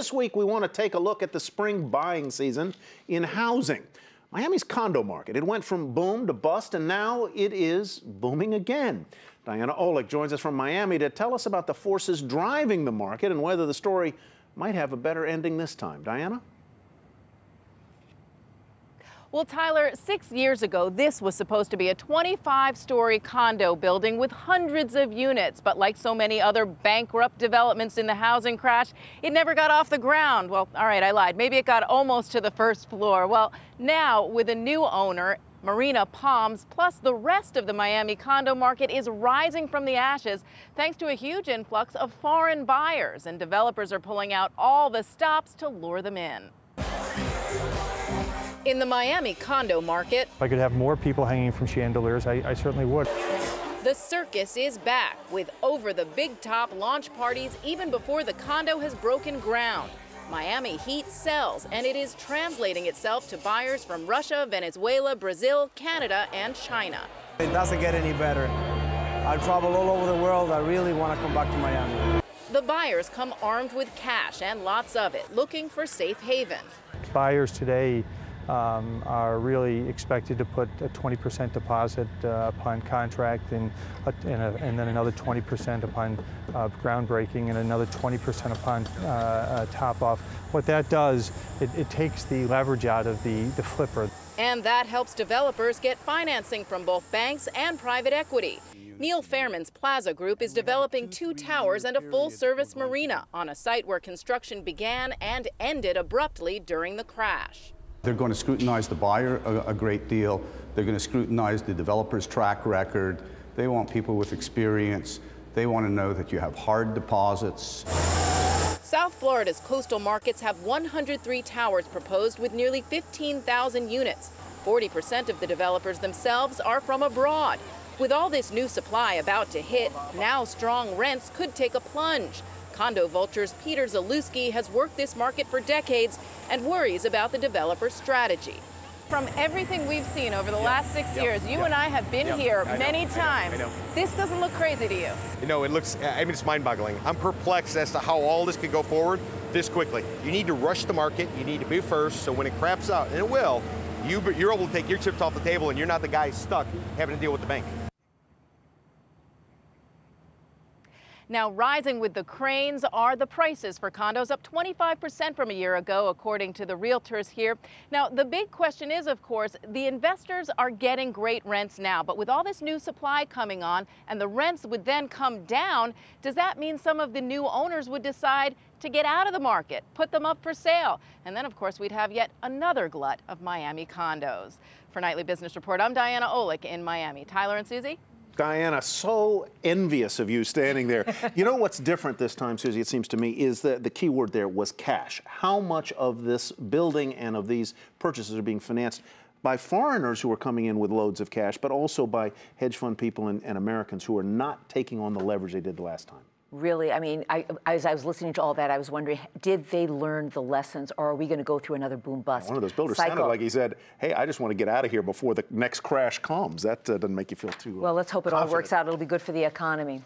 this week we want to take a look at the spring buying season in housing. Miami's condo market, it went from boom to bust, and now it is booming again. Diana Olick joins us from Miami to tell us about the forces driving the market and whether the story might have a better ending this time. Diana? Well, Tyler, 6 years ago, this was supposed to be a 25-story condo building with hundreds of units. But like so many other bankrupt developments in the housing crash, it never got off the ground. Well, all right, I lied. Maybe it got almost to the first floor. Well, now with a new owner, Marina Palms, plus the rest of the Miami condo market is rising from the ashes thanks to a huge influx of foreign buyers. And developers are pulling out all the stops to lure them in. In the Miami condo market, if I could have more people hanging from chandeliers, I certainly would. The circus is back with over-the-big-top launch parties even before the condo has broken ground. Miami heat sells, and it is translating itself to buyers from Russia, Venezuela, Brazil, Canada, and China. It doesn't get any better. I travel all over the world. I really want to come back to Miami. The buyers come armed with cash and lots of it, looking for safe haven. Buyers today are really expected to put a 20% deposit upon contract and then another 20% upon groundbreaking and another 20% upon top off. What that does, it takes the leverage out of the flipper. And that helps developers get financing from both banks and private equity. Neil Fairman's Plaza Group is developing 2 towers and a full-service marina on a site where construction began and ended abruptly during the crash. They're going to scrutinize the buyer a great deal. They're going to scrutinize the developer's track record. They want people with experience. They want to know that you have hard deposits. South Florida's coastal markets have 103 towers proposed with nearly 15,000 units. 40% of the developers themselves are from abroad. With all this new supply about to hit, now strong rents could take a plunge. Condo vulture's Peter Zalewski has worked this market for decades and worries about the developer's strategy. From everything we've seen over the last 6 years, you and I have been here many times. This doesn't look crazy to you. You know, it looks, I mean, it's mind-boggling. I'm perplexed as to how all this could go forward this quickly. You need to rush the market. You need to move first, so when it craps out, and it will, you're able to take your chips off the table and you're not the guy stuck having to deal with the bank. Now, rising with the cranes are the prices for condos, up 25% from a year ago, according to the realtors here. Now, the big question is, of course, the investors are getting great rents now, but with all this new supply coming on and the rents would then come down, does that mean some of the new owners would decide to get out of the market, put them up for sale? And then, of course, we'd have yet another glut of Miami condos. For Nightly Business Report, I'm Diana Olick in Miami. Tyler and Susie? Diana, so envious of you standing there. You know what's different this time, Susie, it seems to me, is that the key word there was cash. How much of this building and of these purchases are being financed by foreigners who are coming in with loads of cash, but also by hedge fund people and Americans who are not taking on the leverage they did the last time? Really, I mean, as I was listening to all that, I was wondering, did they learn the lessons, or are we going to go through another boom-bust One of those builders cycle? sounded like he said, hey, I just want to get out of here before the next crash comes. That doesn't make you feel too Well, let's hope it all confident. works out. It'll be good for the economy.